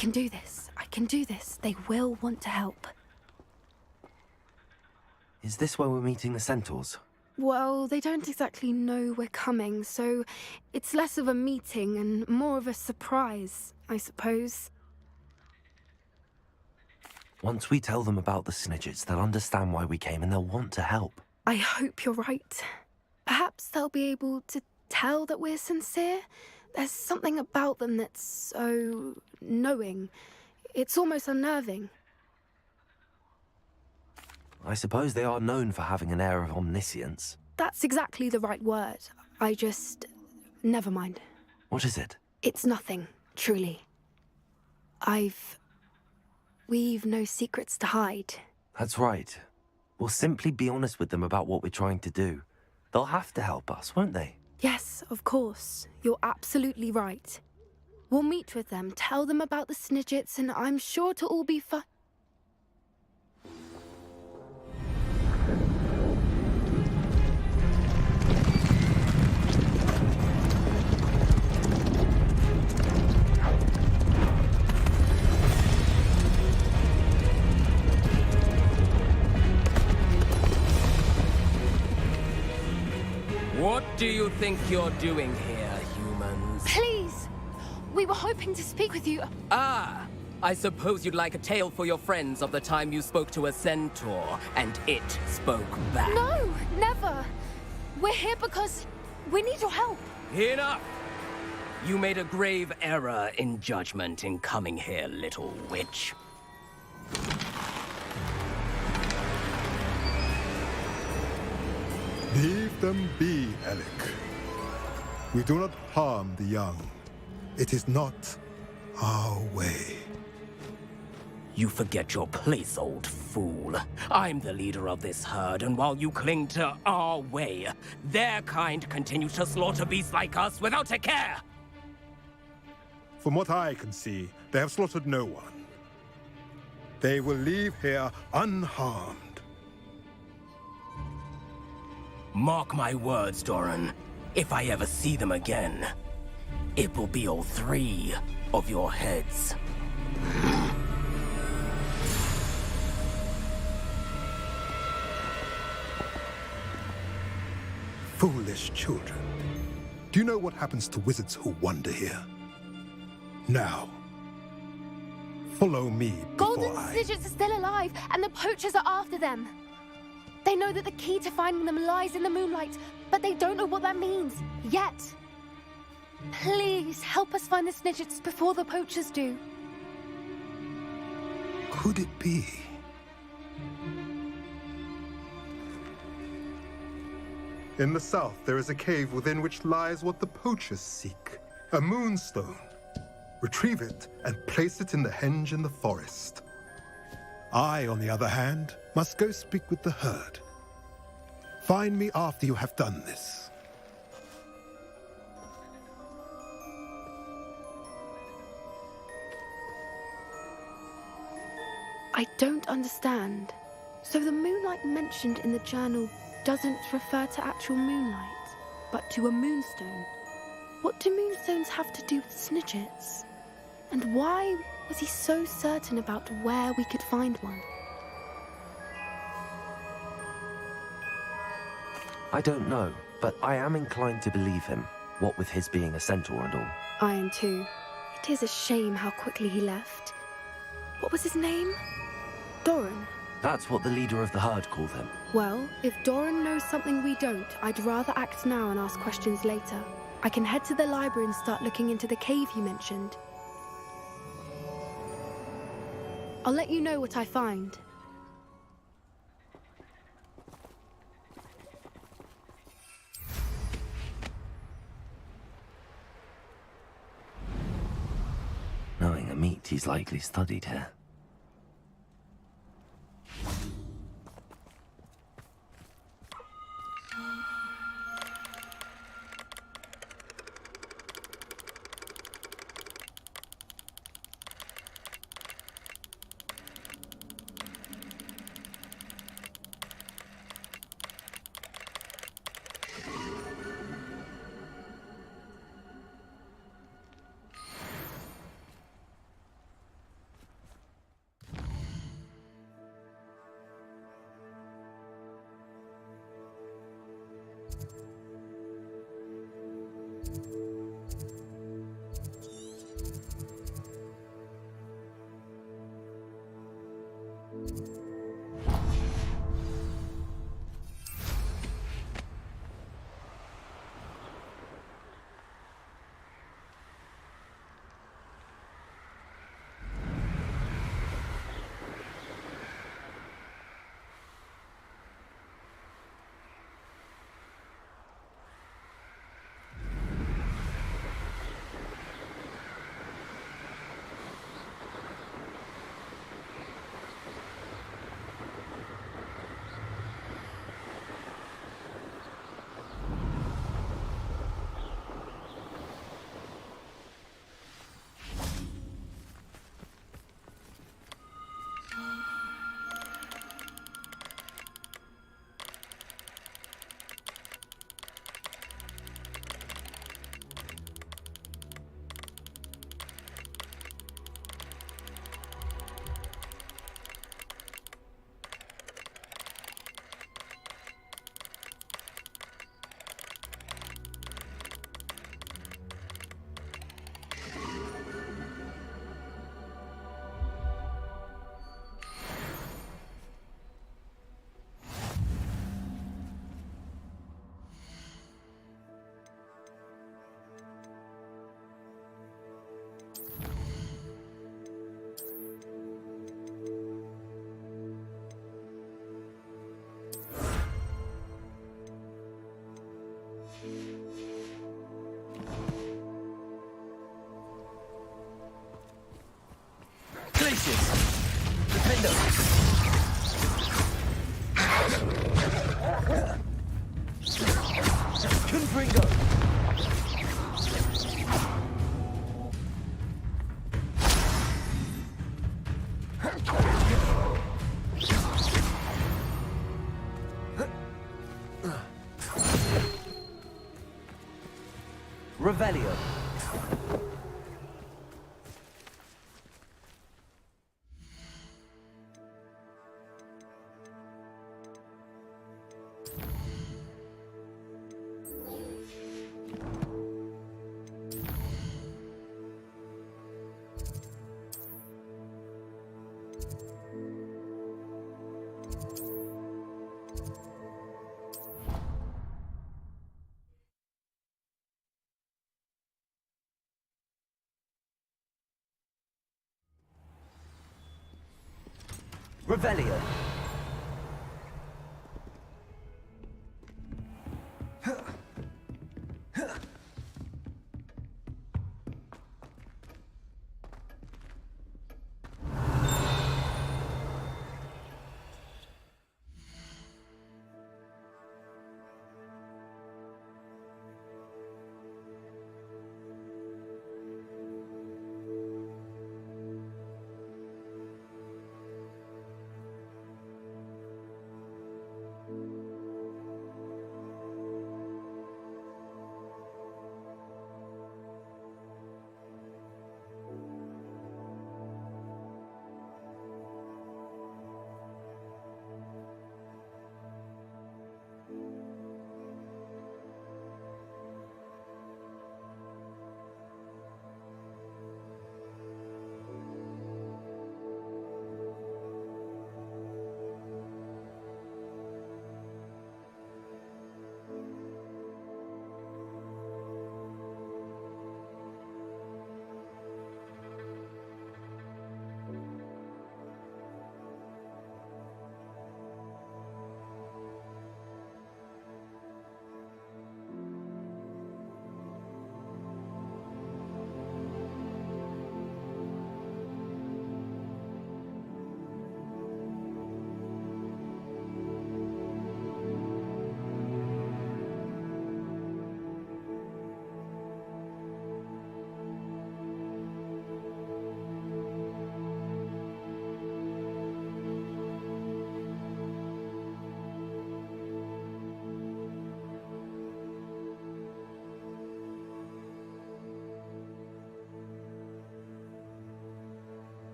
can do this. I can do this. They will want to help. Is this where we're meeting the centaurs? Well, they don't exactly know we're coming, so it's less of a meeting and more of a surprise, I suppose. Once we tell them about the Snidgets, they'll understand why we came and they'll want to help. I hope you're right. Perhaps they'll be able to tell that we're sincere. There's something about them that's so knowing. It's almost unnerving. I suppose they are known for having an air of omniscience. That's exactly the right word. Never mind. What is it? It's nothing, truly. We've no secrets to hide. That's right. We'll simply be honest with them about what we're trying to do. They'll have to help us, won't they? Yes, of course. You're absolutely right. We'll meet with them, tell them about the Snidgets, and I'm sure to all be fine. What do you think you're doing here, humans? Please! We were hoping to speak with you. Ah! I suppose you'd like a tale for your friends of the time you spoke to a centaur, and it spoke back. No, never! We're here because we need your help. Enough! You made a grave error in judgment in coming here, little witch. Leave them be, Alec. We do not harm the young. It is not our way. You forget your place, old fool. I'm the leader of this herd, and while you cling to our way, their kind continues to slaughter beasts like us without a care! From what I can see, they have slaughtered no one. They will leave here unharmed. Mark my words, Doran. If I ever see them again, it will be all 3 of your heads. Foolish children. Do you know what happens to wizards who wander here? Now, follow me before Golden Snidgets are still alive, and the poachers are after them. They know that the key to finding them lies in the moonlight, but they don't know what that means, yet. Please, help us find the Snidgets before the poachers do. Could it be? In the south, there is a cave within which lies what the poachers seek. A moonstone. Retrieve it and place it in the henge in the forest. I, on the other hand, must go speak with the herd. Find me after you have done this. I don't understand. So the moonlight mentioned in the journal doesn't refer to actual moonlight, but to a moonstone. What do moonstones have to do with Snidgets? And why was he so certain about where we could find one? I don't know, but I am inclined to believe him, what with his being a centaur and all. I am too. It is a shame how quickly he left. What was his name? Doran. That's what the leader of the herd called him. Well, if Doran knows something we don't, I'd rather act now and ask questions later. I can head to the library and start looking into the cave you mentioned. I'll let you know what I find. Knowing Amit, he's likely studied here. Revelio. Revelio.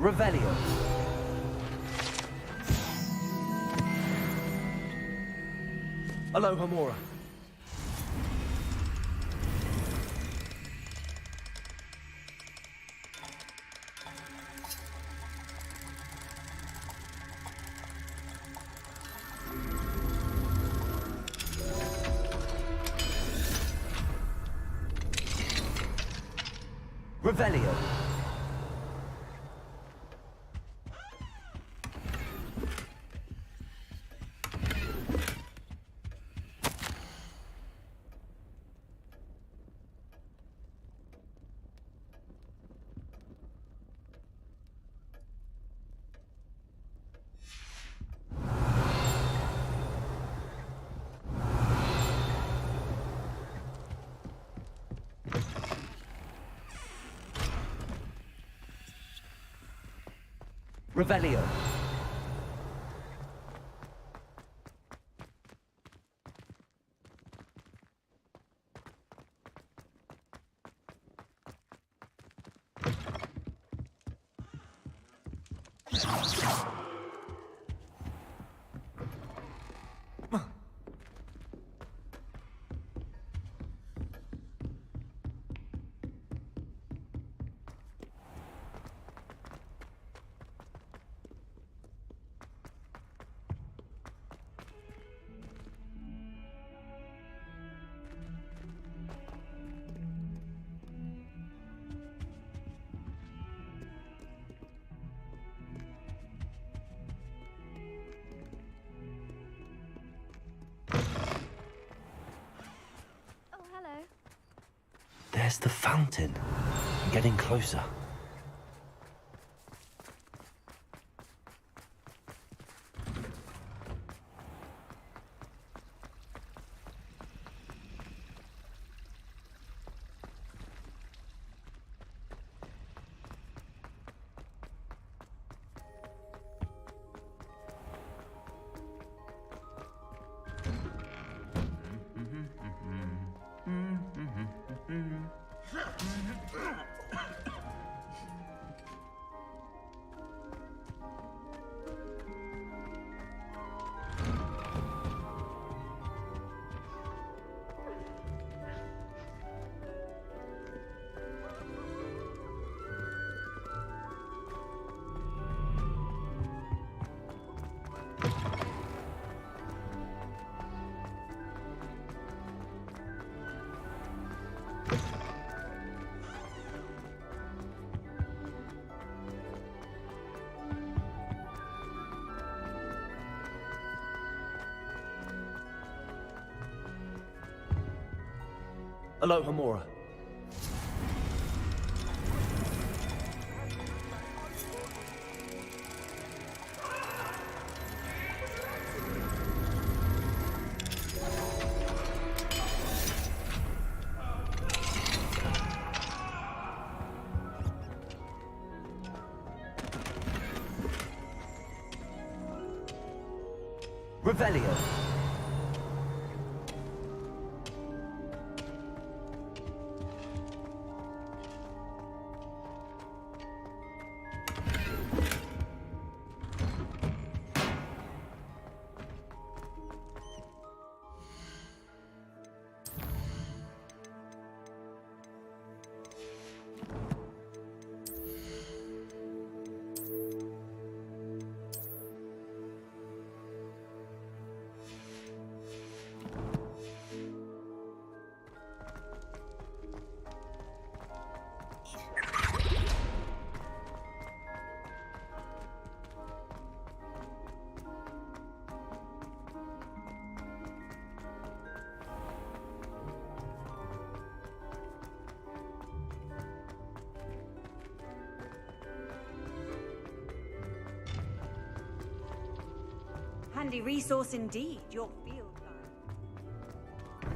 Revelio. Aloha Mora. Revelio. Revelio. There's the fountain. I'm getting closer. Aloha Mora. Revelio. Handy resource indeed, your field guide.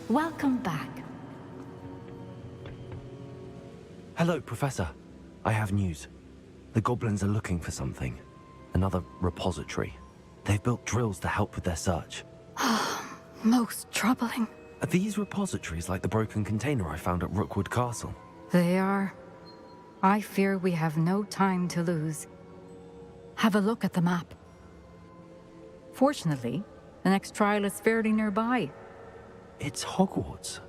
Welcome back. Hello, Professor. I have news. The goblins are looking for something. Another repository. They've built drills to help with their search. Most troubling. Are these repositories like the broken container I found at Rookwood Castle? They are. I fear we have no time to lose. Have a look at the map. Fortunately, the next trial is fairly nearby. It's Hogwarts.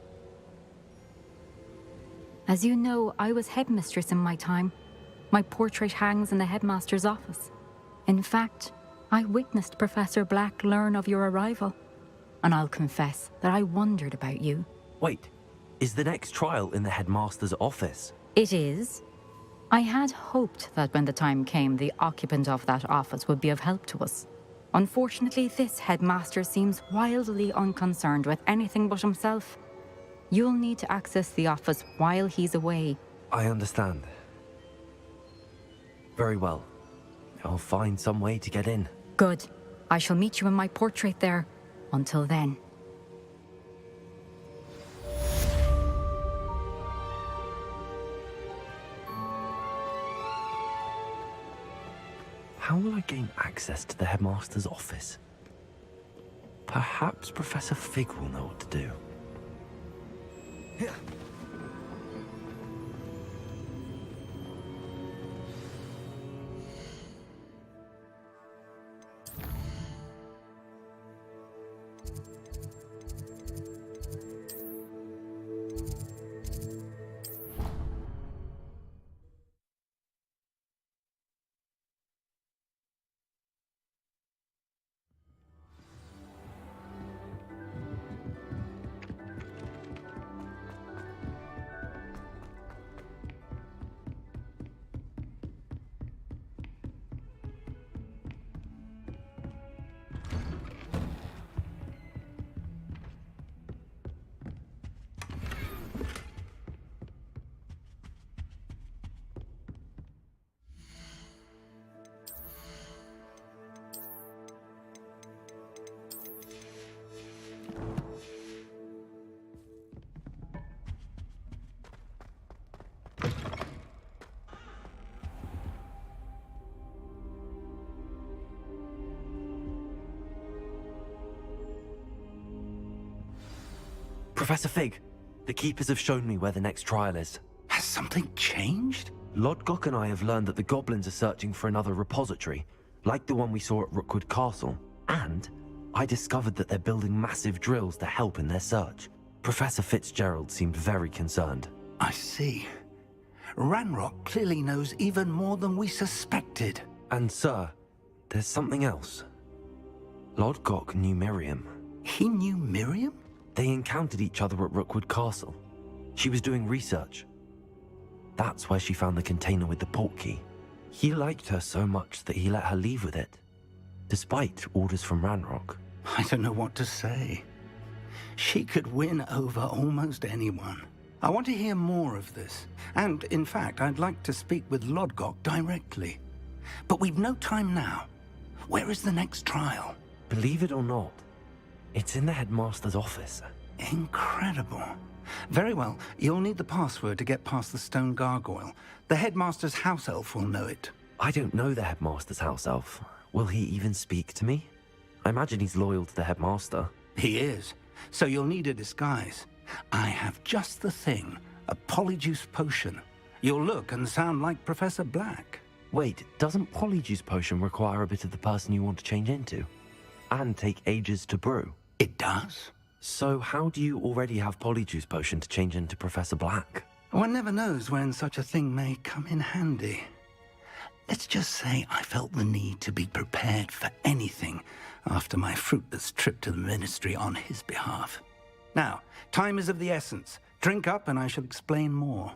As you know, I was headmistress in my time. My portrait hangs in the headmaster's office. In fact, I witnessed Professor Black learn of your arrival. And I'll confess that I wondered about you. Wait, is the next trial in the headmaster's office? It is. I had hoped that when the time came, the occupant of that office would be of help to us. Unfortunately, this headmaster seems wildly unconcerned with anything but himself. You'll need to access the office while he's away. I understand. Very well. I'll find some way to get in. Good. I shall meet you in my portrait there. Until then. How will I gain access to the headmaster's office? Perhaps Professor Fig will know what to do. Professor Fig, the Keepers have shown me where the next trial is. Has something changed? Lodgok and I have learned that the goblins are searching for another repository, like the one we saw at Rookwood Castle. And I discovered that they're building massive drills to help in their search. Professor Fitzgerald seemed very concerned. I see. Ranrock clearly knows even more than we suspected. And sir, there's something else. Lodgok knew Miriam. He knew Miriam? They encountered each other at Rookwood Castle. She was doing research. That's where she found the container with the portkey. He liked her so much that he let her leave with it, despite orders from Ranrock. I don't know what to say. She could win over almost anyone. I want to hear more of this. And, in fact, I'd like to speak with Lodgok directly. But we've no time now. Where is the next trial? Believe it or not, it's in the headmaster's office. Incredible. Very well. You'll need the password to get past the stone gargoyle. The headmaster's house elf will know it. I don't know the headmaster's house elf. Will he even speak to me? I imagine he's loyal to the headmaster. He is. So you'll need a disguise. I have just the thing. A polyjuice potion. You'll look and sound like Professor Black. Wait, doesn't Polyjuice Potion require a bit of the person you want to change into? And take ages to brew? It does. So how do you already have Polyjuice Potion to change into Professor Black? One never knows when such a thing may come in handy. Let's just say I felt the need to be prepared for anything after my fruitless trip to the Ministry on his behalf. Now, time is of the essence. Drink up and I shall explain more.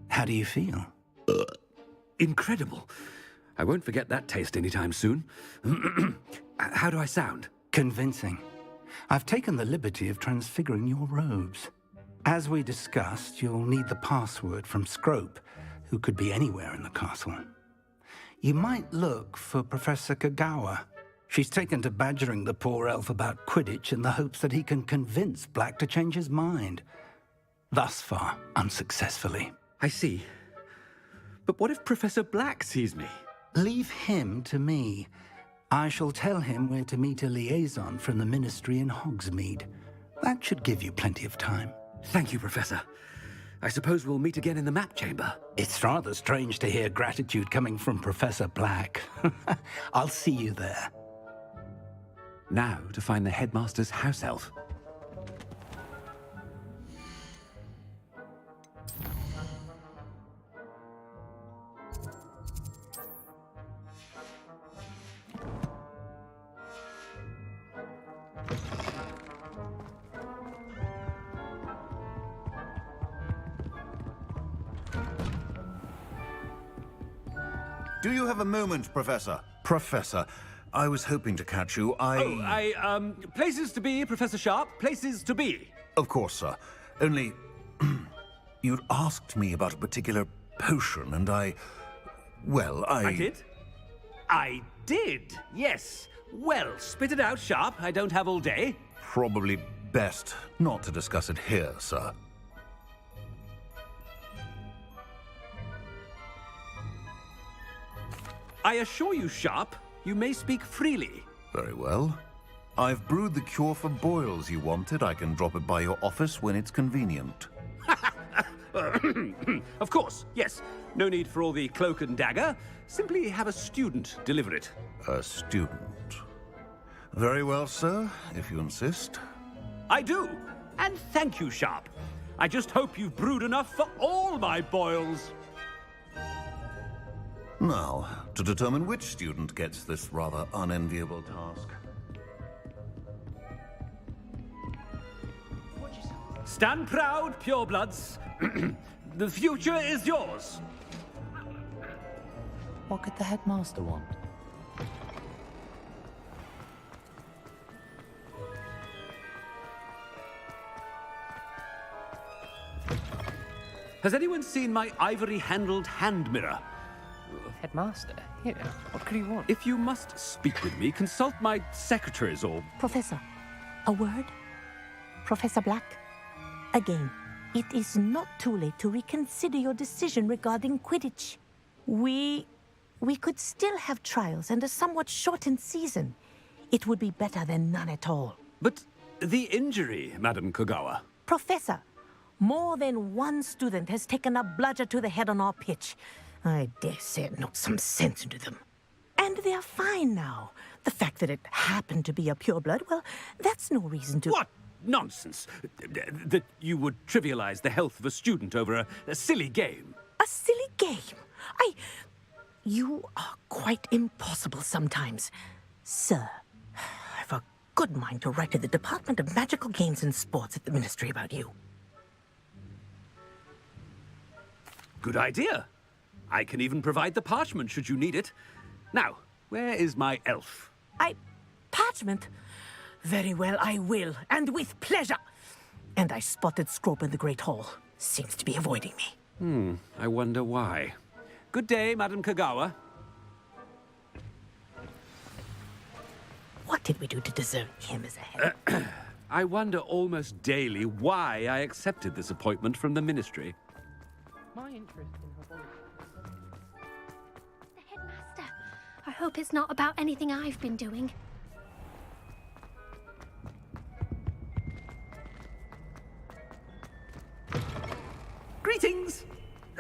How do you feel? Incredible. I won't forget that taste anytime soon. How do I sound? Convincing. I've taken the liberty of transfiguring your robes. As we discussed, you'll need the password from Scrope, who could be anywhere in the castle. You might look for Professor Kagawa. She's taken to badgering the poor elf about Quidditch in the hopes that he can convince Black to change his mind. Thus far, unsuccessfully. I see. But what if Professor Black sees me? Leave him to me. I shall tell him where to meet a liaison from the Ministry in Hogsmeade. That should give you plenty of time. Thank you, Professor. I suppose we'll meet again in the map chamber. It's rather strange to hear gratitude coming from Professor Black. I'll see you there. Now to find the headmaster's house elf. Do you have a moment, Professor? Professor, I was hoping to catch you. Places to be, Professor Sharp. Places to be. Of course, sir. Only... you'd asked me about a particular potion, and I did? I did, yes. Well, spit it out, Sharp. I don't have all day. Probably best not to discuss it here, sir. I assure you, Sharp, you may speak freely. Very well. I've brewed the cure for boils you wanted. I can drop it by your office when it's convenient. Of course, yes. No need for all the cloak and dagger. Simply have a student deliver it. A student. Very well, sir, if you insist. I do. And thank you, Sharp. I just hope you've brewed enough for all my boils. Now, to determine which student gets this rather unenviable task. Stand proud, purebloods. The future is yours. What could the headmaster want? Has anyone seen my ivory-handled hand mirror? Headmaster? Here, what could he want? If you must speak with me, consult my secretaries or... Professor, a word? Professor Black? Again, it is not too late to reconsider your decision regarding Quidditch. We could still have trials and a somewhat shortened season. It would be better than none at all. But the injury, Madam Kagawa. Professor, more than one student has taken a bludger to the head on our pitch. I dare say it knocked some sense into them. And they're fine now. The fact that it happened to be a pureblood, well, that's no reason to... What nonsense! That you would trivialize the health of a student over a silly game. A silly game? You are quite impossible sometimes. Sir, I've a good mind to write to the Department of Magical Games and Sports at the Ministry about you. Good idea. I can even provide the parchment should you need it. Now, where is my elf? Parchment? Very well, I will, and with pleasure. And I spotted Scrope in the Great Hall. Seems to be avoiding me. I wonder why. Good day, Madam Kagawa. What did we do to deserve him as a head? I wonder almost daily why I accepted this appointment from the Ministry. My interest in her voice. The headmaster. I hope it's not about anything I've been doing. Greetings!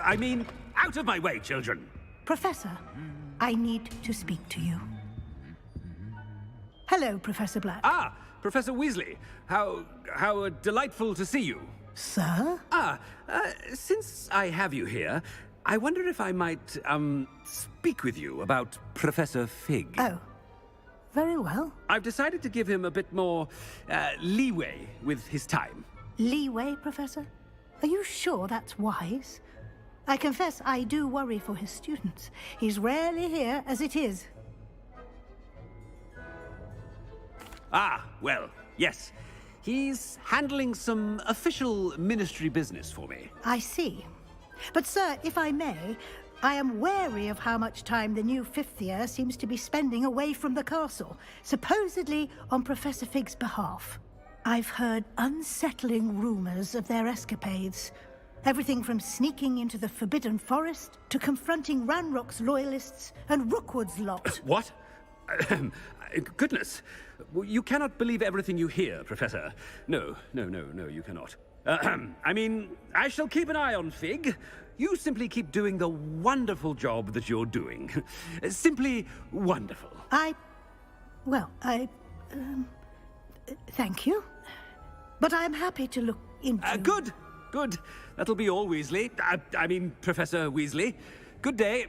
I mean, out of my way, children! Professor, I need to speak to you. Hello, Professor Black. Ah, Professor Weasley. How delightful to see you. Sir? Since I have you here, I wonder if I might, speak with you about Professor Fig. Oh, very well. I've decided to give him a bit more, leeway with his time. Leeway, Professor? Are you sure that's wise? I confess I do worry for his students. He's rarely here as it is. Ah, well, yes. He's handling some official ministry business for me. I see. But, sir, if I may, I am wary of how much time the new fifth year seems to be spending away from the castle, supposedly on Professor Fig's behalf. I've heard unsettling rumors of their escapades. Everything from sneaking into the Forbidden Forest to confronting Ranrock's loyalists and Rookwood's lot. What? Goodness. You cannot believe everything you hear, Professor. No, you cannot. I mean, I shall keep an eye on Fig. You simply keep doing the wonderful job that you're doing. Simply wonderful. Thank you. But I'm happy to look into... Good. That'll be all, Weasley. I mean, Professor Weasley. Good day.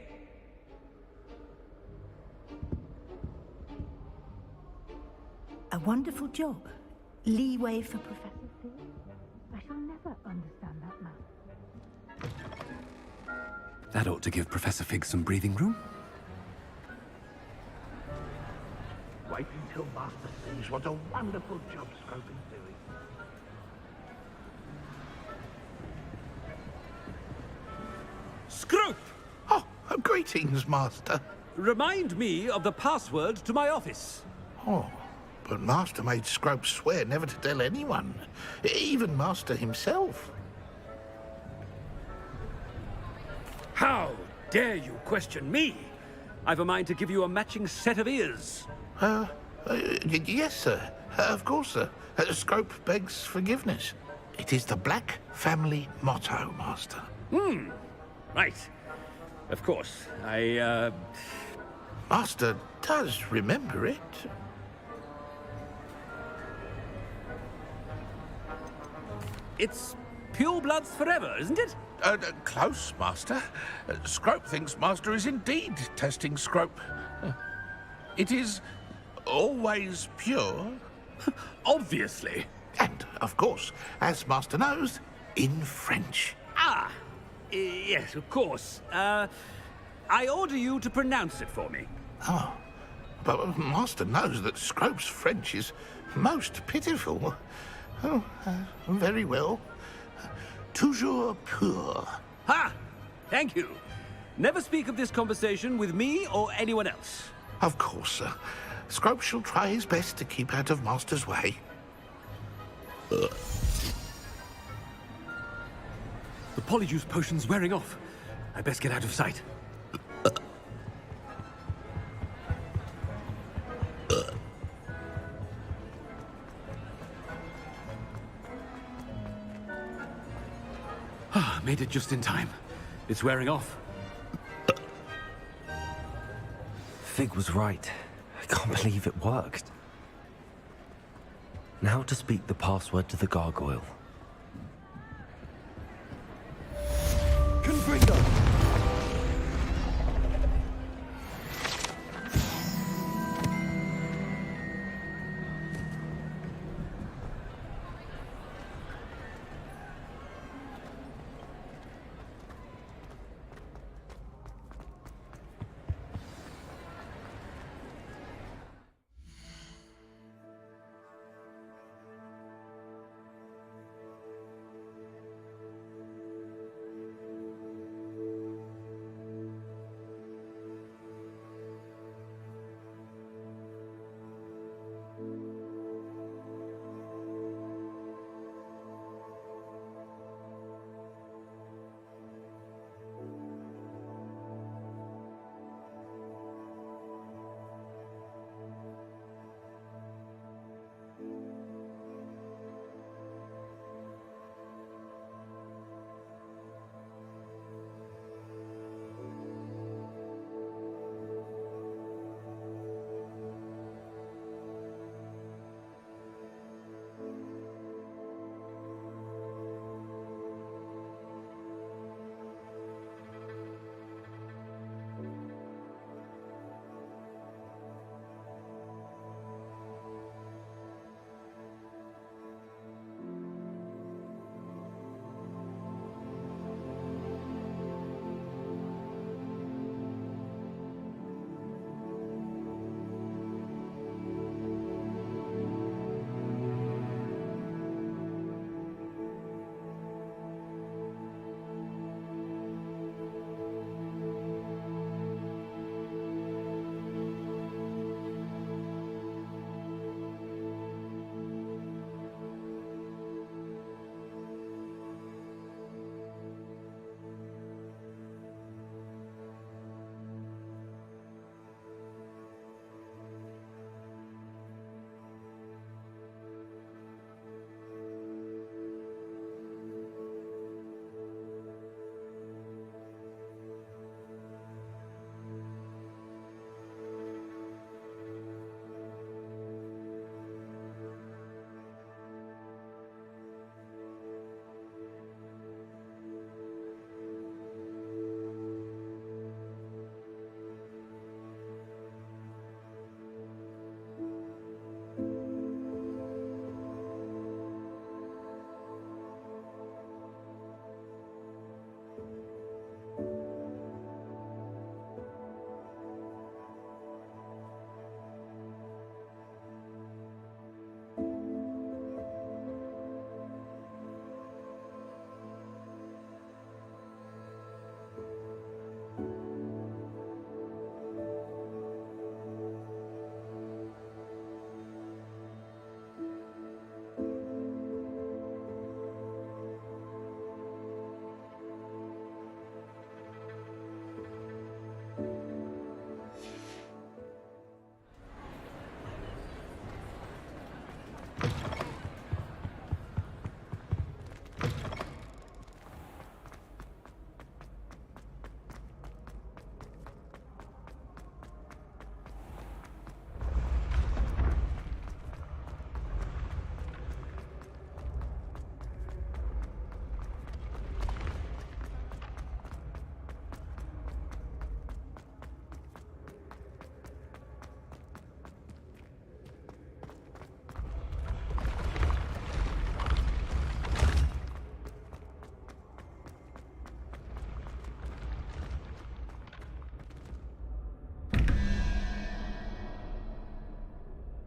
A wonderful job. Leeway for Professor Fig. I shall never understand that man. That ought to give Professor Fig some breathing room. Wait until Master sees what a wonderful job Scrope is doing. Scrope! Oh, greetings, Master. Remind me of the password to my office. Oh, but Master made Scrope swear never to tell anyone, even Master himself. How dare you question me? I've a mind to give you a matching set of ears. Yes, sir. Of course, sir. Scrope begs forgiveness. It is the Black family motto, Master. Right. Of course. Master does remember it. It's pure bloods forever, isn't it? Close, Master. Scrope thinks Master is indeed testing Scrope. It is always pure. Obviously. And, of course, as Master knows, in French. Yes, of course. I order you to pronounce it for me. Oh, but Master knows that Scrope's French is most pitiful. Oh, very well. Toujours pur. Ha! Thank you. Never speak of this conversation with me or anyone else. Of course, sir. Scrope shall try his best to keep out of Master's way. The polyjuice potion's wearing off. I best get out of sight. Made it just in time. It's wearing off. Fig was right. I can't believe it worked. Now to speak the password to the gargoyle. Confringo!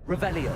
Revelio.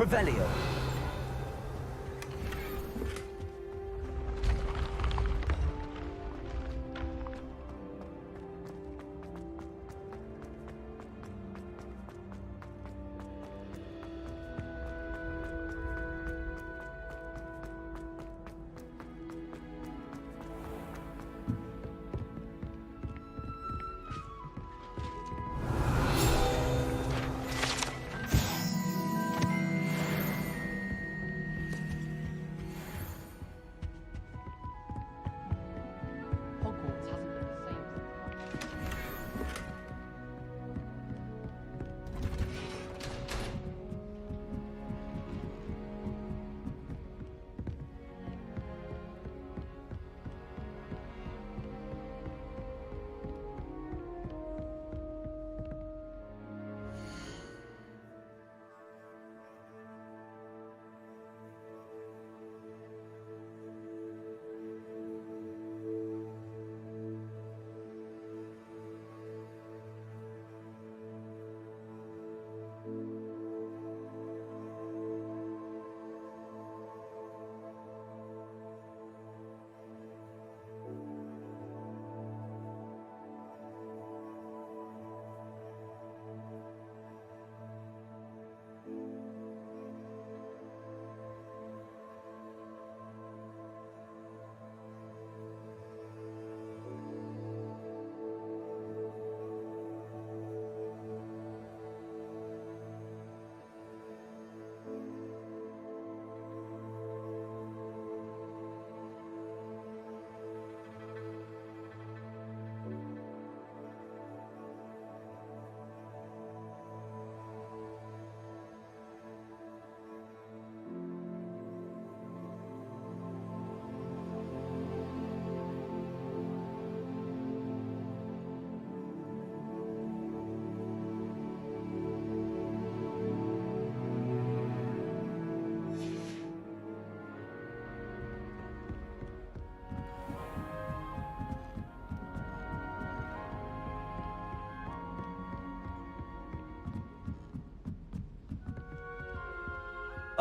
Revelio.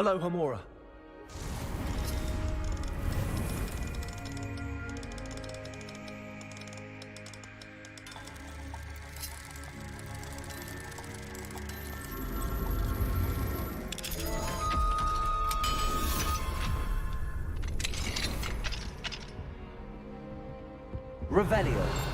Aloha Mora. Revelio.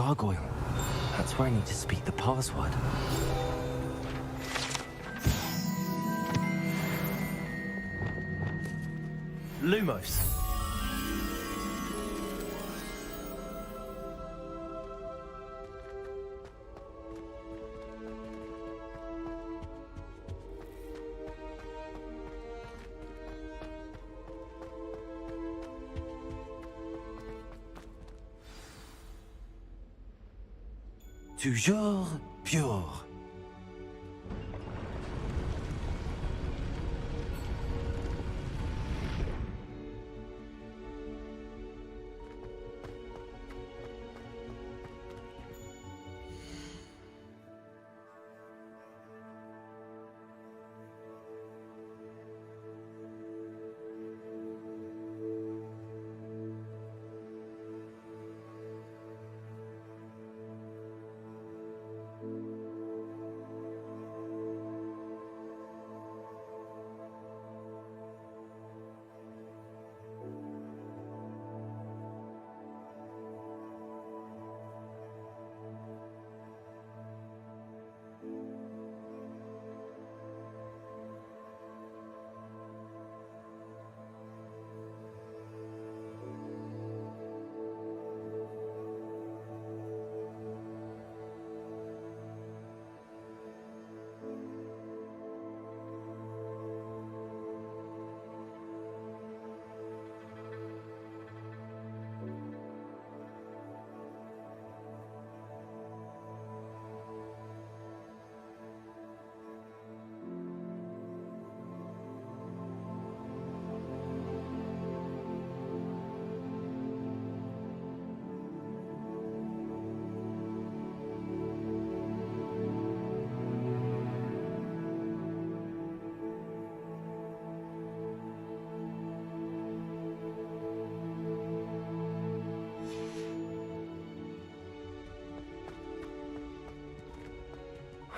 gargoyle. That's where I need to speak the password. Lumos. Toujours pure.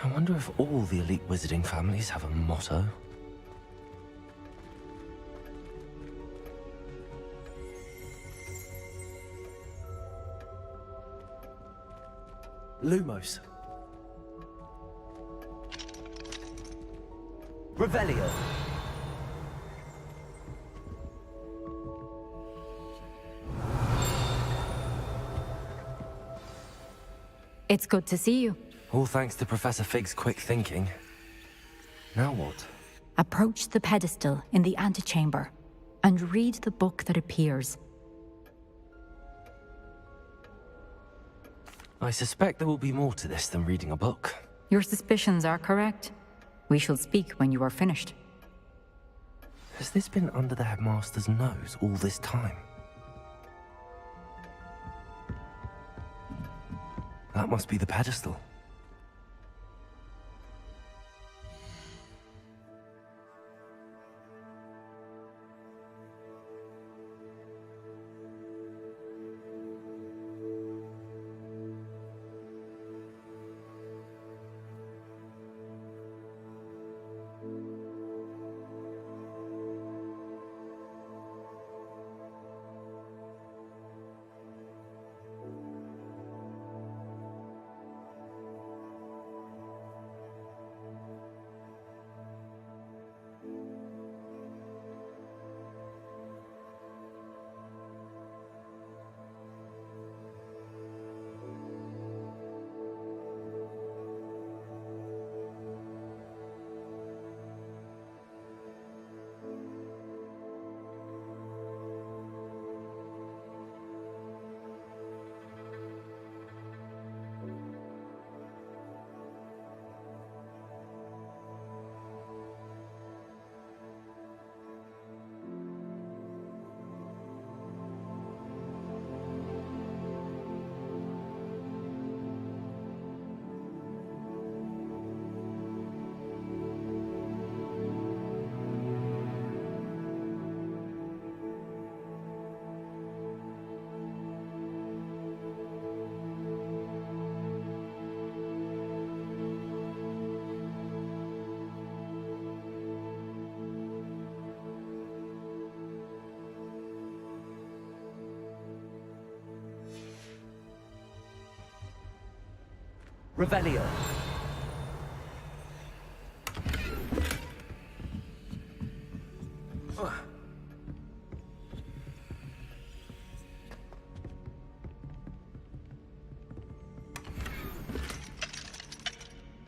I wonder if all the elite wizarding families have a motto. Lumos. Revelio. It's good to see you. All thanks to Professor Fig's quick thinking. Now what? Approach the pedestal in the antechamber and read the book that appears. I suspect there will be more to this than reading a book. Your suspicions are correct. We shall speak when you are finished. Has this been under the headmaster's nose all this time? That must be the pedestal. Revelio.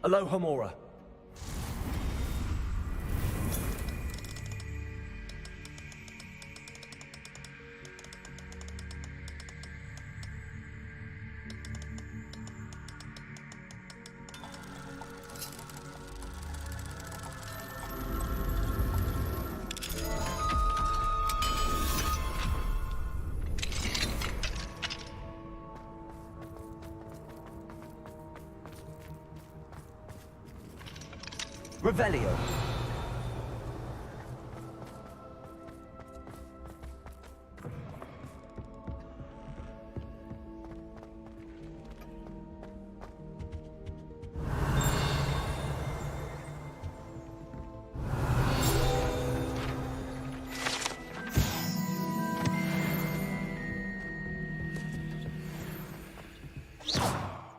Alohomora. Revelio.